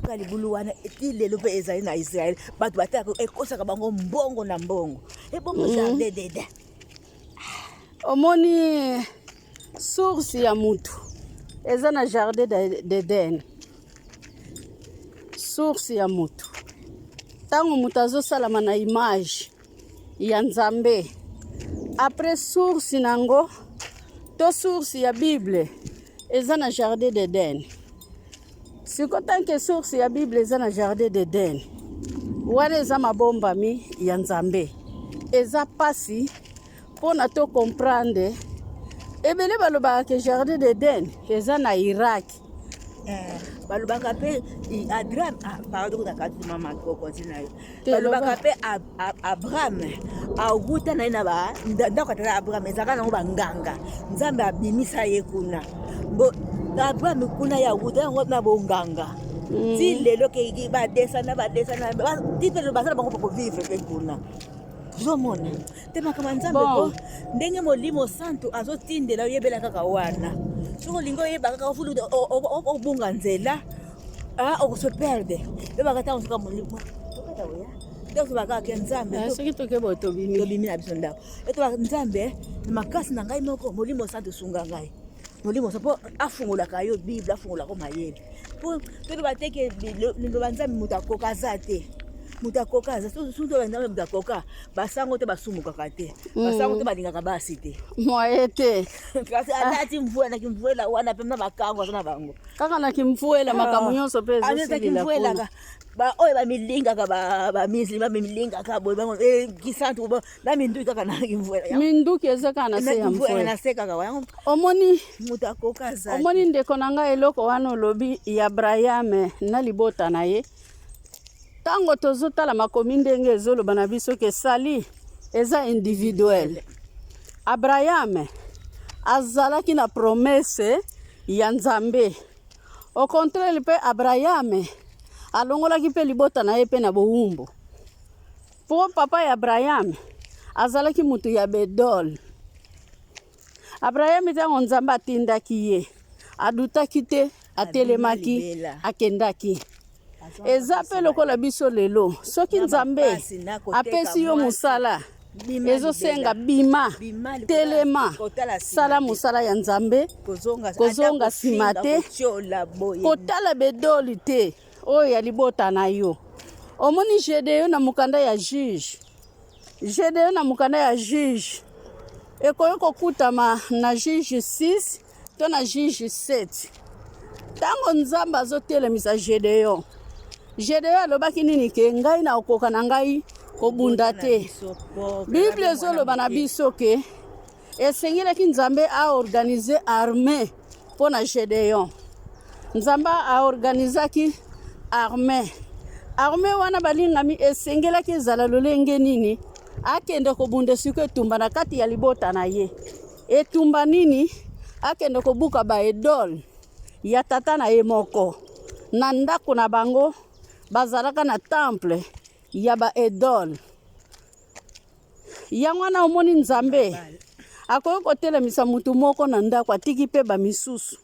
Kwa libuluwana etile pe ezali na Israël batu bataka ekosaka bango mbongo na mbongo ebongo jardin d'Eden. Omoni source ya mutu eza na jardin d'Eden. Source ya mutu tango mutu azosalama na image ya Nzambe après source nango to source ya Bible eza na jardin d'Eden. Siko tanke source ya Bible eza na jardin d'Eden wana eza mabombami ya Nzambe eza pasi pona to comprendre ebele balobaka ke jardin d'Eden eza na Irak. Balobaka pe Abraham pardon da kati mama ko continue balobaka pe Abraham auguta na ina ba ndako ta Abraham ezaka na banganga Nzambe abimisa ye kuna bo Abraham kuna ya auguta ngo na bonganga ti lelo ke ba desana tipelo basala bango pour vivre pe kuna zomona tema kama Nzambe ko ndenge molimo santo azotindela yebela kaka wana soko lingo yeba kaka ufulu obunga nzela o se perde beba kata onsuka molimo tokata oya ndoso baka ke Nzambe soki toke boto bimi na biso ndako eto Nzambe makasi na ngai moko molimo santo sunga ngai molimo sapo afungola kayo Bible afungola ko mayele po to bateke lindo Nzambe mutakoka zate mutakoka za sunto Nzambe mutakoka basango te basumuka kate basango te balinga kabasi te moyete kasi atati mvua na kimvuela wana pemna bakango sana bango kaka na kimvuela makamunyoso peza sili kimvuela ka ba oyo ba milinga ka ba misli ba milinga ka boy bango kisantu ba minduki kaka na kimvuela minduki ezaka na se ya mvuela na se kaka wango omoni mutakoka za omoni ndeko nanga eloko wana lobi ya Abraham na libota na ye tango tozotala makomi ndenge ezoloba na biso ke sali eza individuel. Abraham azalaki na promesse ya Nzambe. Au contraire pe Abraham alongolaki pe libota na ye pe na bowumbu. Po papa ya Abraham azalaki mutu ya bedol. Abraham tango Nzambe atindaki ye adutaki te atelemaki akendaki. Eza pe lokola biso lelo soki Nzambe apesi yo musala ezo senga bima telema sala musala ya Nzambe kozonga simate kotala bedoli te oyo ya libota na yo. Omoni Gedeon na mukanda ya juge Gedeon na mukanda ya juge ekoyo kokutama na juge 6 to na juge 7 tango Nzambe azotelemisa Gedeon alobaki nini ke ngai na okoka na ngai kobunda te. Bible ezoloba na biso ke esengelaki Nzambe a organiser armée pona Gedeon. Nzambe a organizaki armée wana balingami esengelaki ezala lolenge nini akende kobunda siko etumba na kati ya libota na ye. Etumba nini akende kobuka ba idol ya tata na ye moko na ndako na bango bazalaka na temple ya ba idol. Yango na omoni Nzambe akoyo kotelemisa mutu moko na ndako atiki pe ba misusu.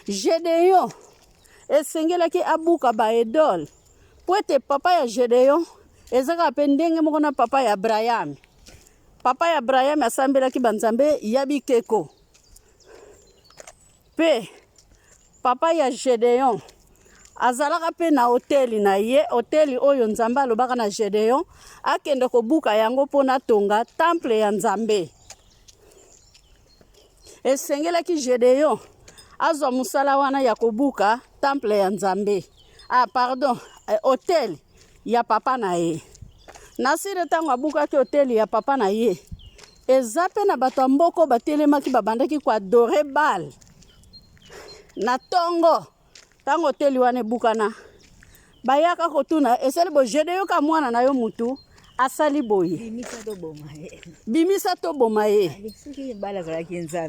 Gedeon esengelaki abuka ba idol po ete papa ya Gedeon ezaka pe ndenge moko na papa ya Abraham. Papa ya Abraham asambelaki banzambe ya bikeko pe papa ya Gedeon azalaka pe na hoteli na ye hoteli oyo Nzambe alobaka na Gedeon akende kobuka yango pona tonga temple ya Nzambe. Esengelaki Gedeon azwa musala wana ya kobuka temple ya Nzambe. Hotel ya papa na ye. Nasire tango abukaki hotel ya papa na ye. Eza pe na bato mboko batelemaki babandaki kwa adore Baal. Na tongo tango hotel wana ebukana bayaka kotuna esali bo Gedeon ka mwana na yo mutu asali boye bimisa to boma ye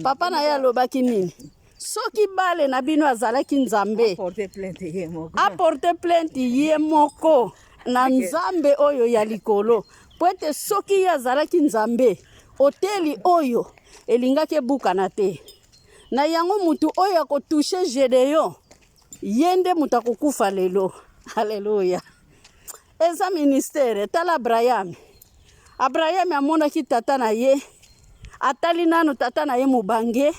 papa na ye alobaki nini soki bale na bino azalaki Nzambe aporte plainte ye moko na Nzambe oyo ya likolo po ete soki ye azalaki Nzambe hoteli oyo elingaki ebukana te na yango mutu oyo akotouche Gedeon yende mutakukufa lelo. Haleluya. Eza ministère tala Abraham. Abraham amonaki tata na ye. Atali nanu tata na ye mubange.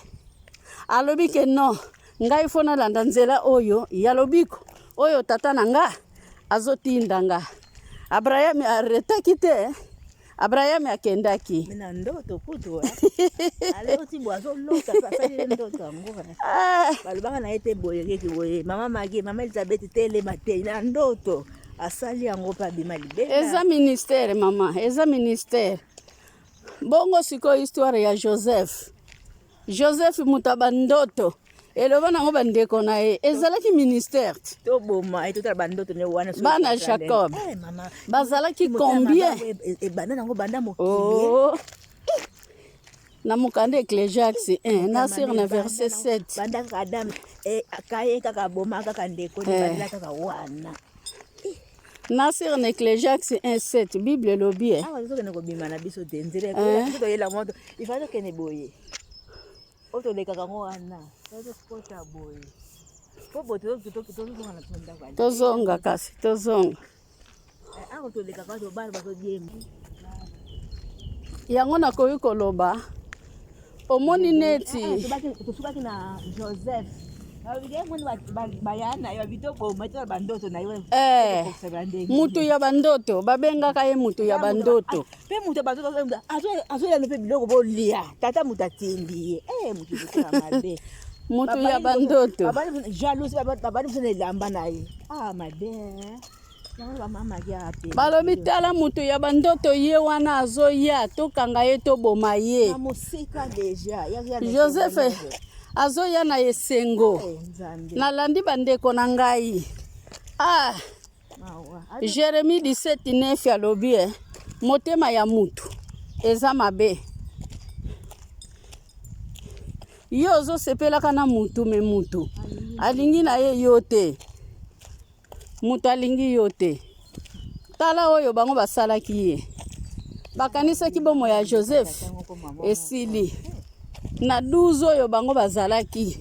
Alobi ke non. Ngai fona landa nzela oyo yalobiko. Oyo tata na nga azotinda nga. Abraham aretaki te. Abraham akendaki. Mina ndoto kutu aleo tibo azolota pasali ndoto ngora. Balubanga na ete boye keki boye. Mama Magi, Mama Elizabeth tele mate na ndoto. Asali yango pa bima libela. Eza ministère mama, eza ministère. Bongo siko histoire ya Joseph. Joseph mutaba ndoto. Eloba nango bandeko na ye. Ezalaki ministère. To boma etota bandoto ne wana so. Bana Jacob. Mama. Bazalaki combien? E bana nango banda mokili. Oh. Na mukande Ecclésiaste 1, Nasir na verset 7. Banda Adam akaye kaka boma kaka ndeko ni banda kaka wana. Nasir na Ecclésiaste 1:7 Bible lobi Ah wazo kene ko bima na biso denzire ko to yela moto ifazo kene boye. Oto leka kango wana. Oto kota boye. Popo to na tunda kwa. Tozonga kasi, tozonga. Oto leka kwa to bana bazo jembe. Yango na koyi koloba. Omoni neti. Tusubaki na Joseph. Mutu ya bandoto babengaka ye mutu ya bandoto pe mutu bandoto azoya no pe biloko bolia tata mutu atindi mutu ko mabe mutu ya bandoto babali jalousie babali sene lamba na ye mabe balobi tala mutu ya bandoto ye wana azoya tokanga ye toboma ye Joseph azoya na esengo nalandi bandeko na ngai Jérémie 17:9 alobi motema ya mutu eza mabe yo ozosepelaka na mutu me mutu alingi na ye yo te mutu alingi yo te tala oyo bango basalaki ye bakanisaki bomo ya Joseph esili na 12 oyo bango bazalaki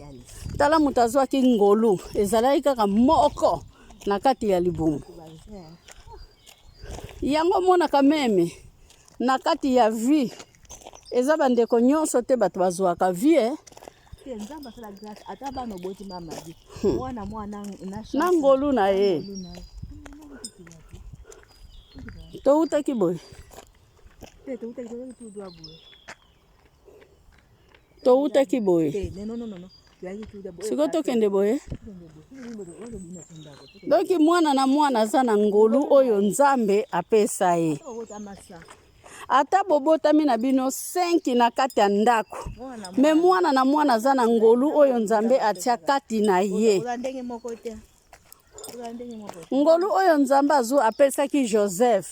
tala mutu azwaki ngolu ezalaki kaka moko na kati ya libungu yango monaka meme na kati ya vie eza bandeko nyonso te bato bazwaka vie na ngolu na ye toutaki boye toutaki boye siko tokende boye doki mwana na mwana aza na ngolu oyo Nzambe apesa ye ata bobotami na bino 5 na kati ya ndako me mwana na mwana aza na ngolu oyo Nzambe atia kati na ye ngolu oyo Nzambe azu apesaki Joseph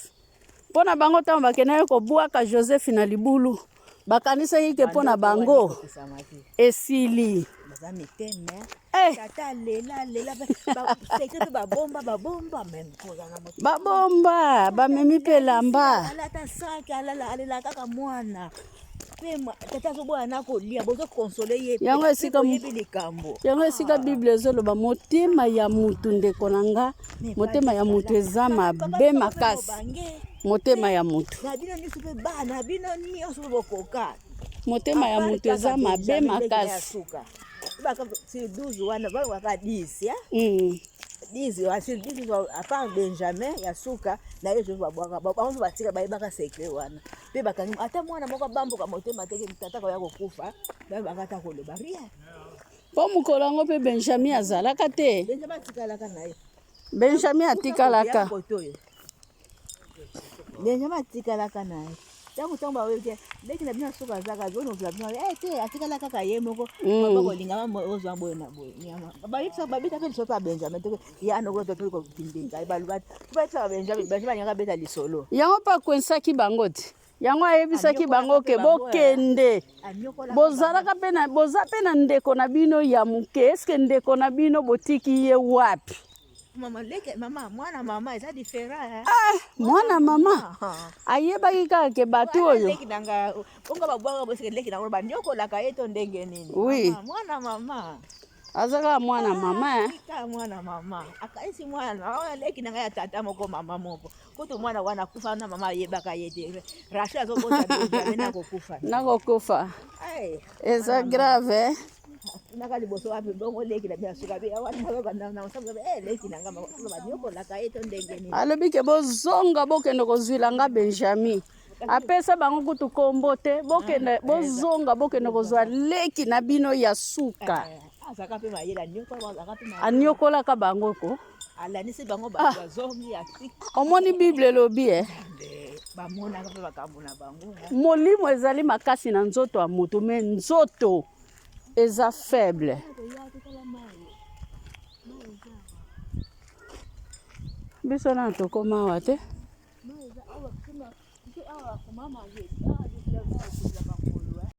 mpona bango ntango bakendaki kobwaka Joseph na libulu bakanisaki ke mpona bango esili babomba bamemi mpe lamba yango esika Bible ezoloba motema ya mutu ndeko na nga motema ya mutu eza mabe makasi motema ya mutu motema ya mutu eza mabe makasi à part Benjamin ya suka na yezo babwaka bango batika bayebaka secret wana pe bakangi ata mwana moko bamboka motema teke mtata ko ya kokufa ba bakata koloba rien po mukolo yango pe Benjamin azalaka te Benjamin atikalaka na ye Benjamin atikalaka Benjamin atikalaka na ye tango tamba weke leki na bina suka zaka zono kula bina te atikalaka ka ye moko maboko lingama ozwa boye na boye nyama babita babita pe sopa Benjamin to ya no go to ko kindinga balubat babita Benjamin nyaka beta lisolo yango pa kwensaki bango te yango ayebisaki bango ke bokende bozalaka pe na boza pe na ndeko na bino ya muke eske ndeko na bino botiki ye wapi mama mwana mama eza différent mwana mama ayebaki kaka ke bato oyo leki nanga bonga babwaka boseke leki nango banyokolaka ye to ndenge nini oui mwana mama azaka mwana mama ka mwana mama akaisi mwana leki na ya tata moko mama moko kutu mwana wana kufa na mama yebaka yede rasha zo bota deja na kokufa eza grave nakali boso wapi bongo leki na bia suka bia wana bana na sababu leki na ngama ba nyoko la kaeto ndenge ni alobi ke bozonga bokende kozwila nga Benjamin apesa bango kutu kombo te bokende bozonga bokende kozwa leki na bino ya suka azaka pe mayela nyoko azaka pe mayela anyokolaka bango ko alanisi bango bazongi ya omoni Bible lobi bamona pe bakambo na bango molimo ezali makasi na nzoto ya moto me nzoto eza faible biso na tokoma awa te